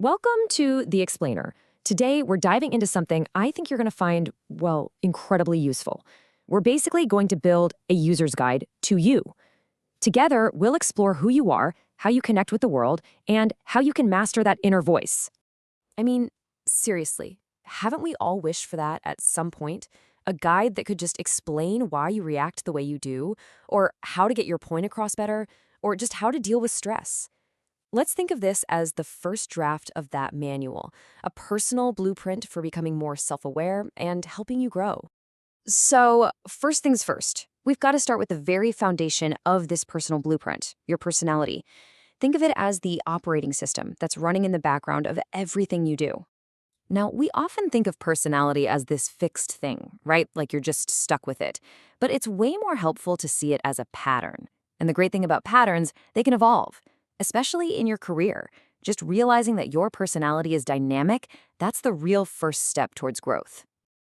Welcome to The Explainer. Today, we're diving into something I think you're going to find, well, incredibly useful. We're basically going to build a user's guide to you. Together, we'll explore who you are, how you connect with the world, and how you can master that inner voice. I mean, seriously, haven't we all wished for that at some point? A guide that could just explain why you react the way you do, or how to get your point across better, or just how to deal with stress. Let's think of this as the first draft of that manual, a personal blueprint for becoming more self-aware and helping you grow. So, first things first, we've got to start with the very foundation of this personal blueprint, your personality. Think of it as the operating system that's running in the background of everything you do. Now, we often think of personality as this fixed thing, right? Like you're just stuck with it. But it's way more helpful to see it as a pattern. And the great thing about patterns, they can evolve, especially in your career. Just realizing that your personality is dynamic, that's the real first step towards growth.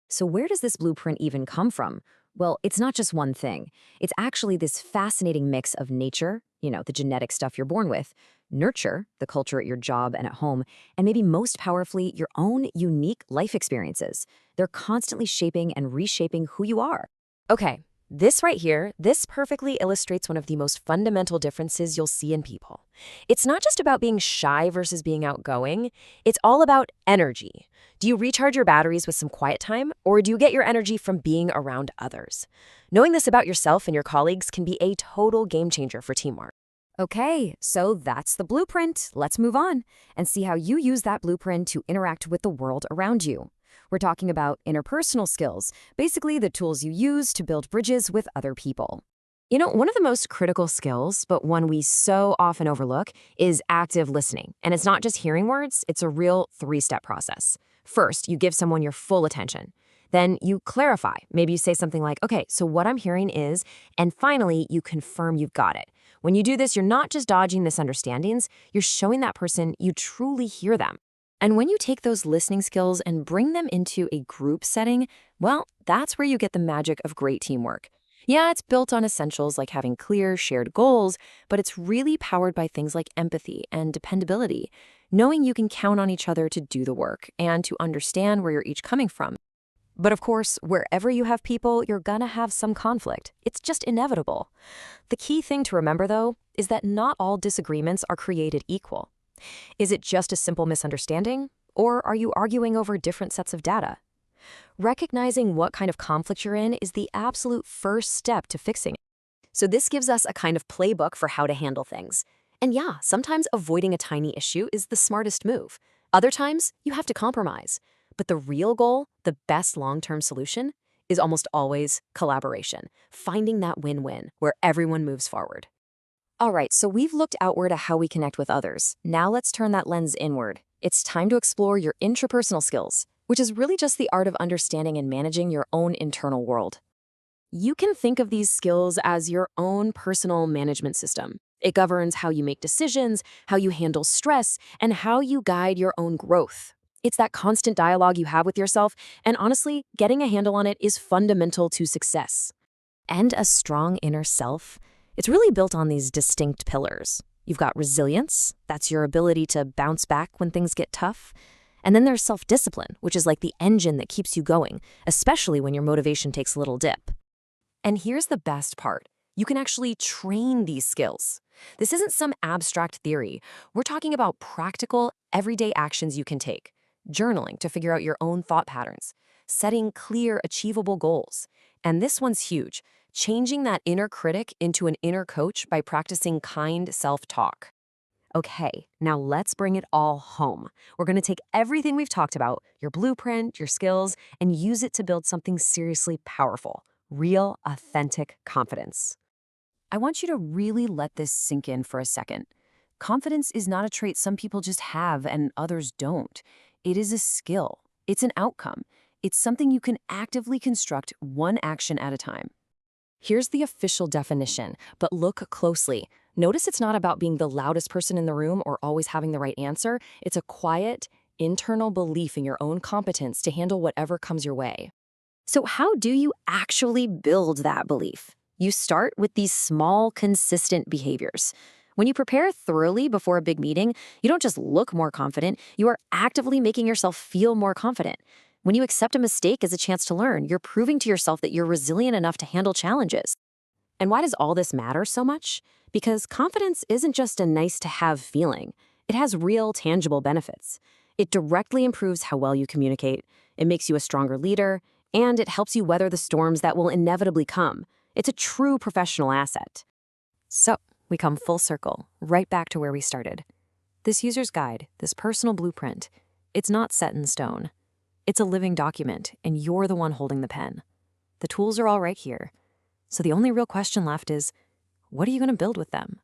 So where does this blueprint even come from? Well, it's not just one thing. It's actually this fascinating mix of nature, the genetic stuff you're born with, nurture, the culture at your job and at home, and maybe most powerfully, your own unique life experiences. They're constantly shaping and reshaping who you are. Okay, this right here, this perfectly illustrates one of the most fundamental differences you'll see in people. It's not just about being shy versus being outgoing. It's all about energy. Do you recharge your batteries with some quiet time, or do you get your energy from being around others? Knowing this about yourself and your colleagues can be a total game changer for teamwork. Okay, so that's the blueprint. Let's move on and see how you use that blueprint to interact with the world around you. We're talking about interpersonal skills, basically the tools you use to build bridges with other people. One of the most critical skills, but one we so often overlook, is active listening. And it's not just hearing words, it's a real three-step process. First, you give someone your full attention. Then you clarify. Maybe you say something like, okay, so what I'm hearing is, and finally, you confirm you've got it. When you do this, you're not just dodging misunderstandings, you're showing that person you truly hear them. And when you take those listening skills and bring them into a group setting, well, that's where you get the magic of great teamwork. Yeah, it's built on essentials like having clear, shared goals, but it's really powered by things like empathy and dependability, knowing you can count on each other to do the work and to understand where you're each coming from. But of course, wherever you have people, you're gonna have some conflict. It's just inevitable. The key thing to remember, though, is that not all disagreements are created equal. Is it just a simple misunderstanding, or are you arguing over different sets of data? Recognizing what kind of conflict you're in is the absolute first step to fixing it. So this gives us a kind of playbook for how to handle things. And yeah, sometimes avoiding a tiny issue is the smartest move. Other times, you have to compromise. But the real goal, the best long-term solution, is almost always collaboration, finding that win-win where everyone moves forward. All right, so we've looked outward at how we connect with others. Now let's turn that lens inward. It's time to explore your intrapersonal skills, which is really just the art of understanding and managing your own internal world. You can think of these skills as your own personal management system. It governs how you make decisions, how you handle stress, and how you guide your own growth. It's that constant dialogue you have with yourself, and honestly, getting a handle on it is fundamental to success. And a strong inner self, it's really built on these distinct pillars. You've got resilience, that's your ability to bounce back when things get tough. And then there's self-discipline, which is like the engine that keeps you going, especially when your motivation takes a little dip. And here's the best part. You can actually train these skills. This isn't some abstract theory. We're talking about practical, everyday actions you can take. Journaling to figure out your own thought patterns. Setting clear, achievable goals. And this one's huge. Changing that inner critic into an inner coach by practicing kind self-talk. Okay, now let's bring it all home. We're going to take everything we've talked about, your blueprint, your skills, and use it to build something seriously powerful. Real, authentic confidence. I want you to really let this sink in for a second. Confidence is not a trait some people just have and others don't. It is a skill. It's an outcome. It's something you can actively construct one action at a time. Here's the official definition, but look closely. Notice it's not about being the loudest person in the room or always having the right answer. It's a quiet, internal belief in your own competence to handle whatever comes your way. So how do you actually build that belief? You start with these small, consistent behaviors. When you prepare thoroughly before a big meeting, you don't just look more confident, you are actively making yourself feel more confident. When you accept a mistake as a chance to learn, you're proving to yourself that you're resilient enough to handle challenges. And why does all this matter so much? Because confidence isn't just a nice to have feeling. It has real, tangible benefits. It directly improves how well you communicate, it makes you a stronger leader, and it helps you weather the storms that will inevitably come. It's a true professional asset. So, we come full circle, right back to where we started. This user's guide, this personal blueprint, it's not set in stone. It's a living document, and you're the one holding the pen. The tools are all right here. So the only real question left is, what are you going to build with them?